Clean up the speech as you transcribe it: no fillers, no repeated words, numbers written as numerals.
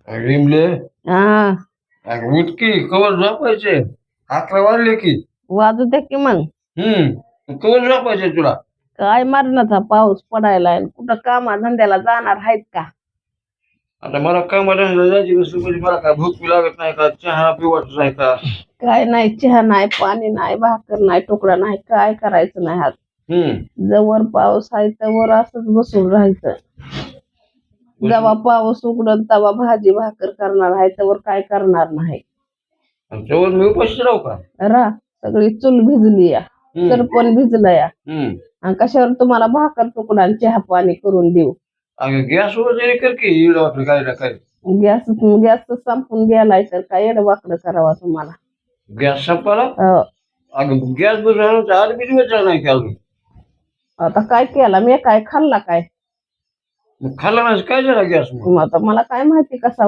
रिमले हा उठकी कवर झोपायचे 11 वाजले की. वाजू दे की मग. कवर झोपायचे तुला. काय मरणाचा पाऊस पडायला कुठं कामा धंद्याला जाणार आहेत का? आता मला कामाला जायची नसली म्हणजे मला काय भूक बी लागत नाही का, चहा पिवत नाही का? काय नाही, चहा नाही, पाणी नाही, भाकर नाही, तुकडा नाही, काय करायचं नाही आज. जवळ पाऊस आहे तवर असंच बसून राहायचं. जेव्हा पाऊस उघडल तेव्हा भाजी भाकर करणार आहे, तवर काय करणार नाही. जवळ मी उपाशी राहू का? रा सगळी चूल भिजली या, तर पण भिजलं या. आणि कशावर तुम्हाला भाकर तुकडा आणि चहा पाणी करून देऊ? अगं गॅस वगैरे कर की, इड वाटलं काय ना काय. गॅस संपून गेलाय तर काय एवढं वाकडं करावं तुम्हाला? गॅस संपाला? हो. अगं गॅस बसवून आज बी दिवस नाही की अजून. आता काय केला मी, काय खाल्ला काय? खाल्ला नाही काय झाला गॅस? आता मला काय माहिती कसा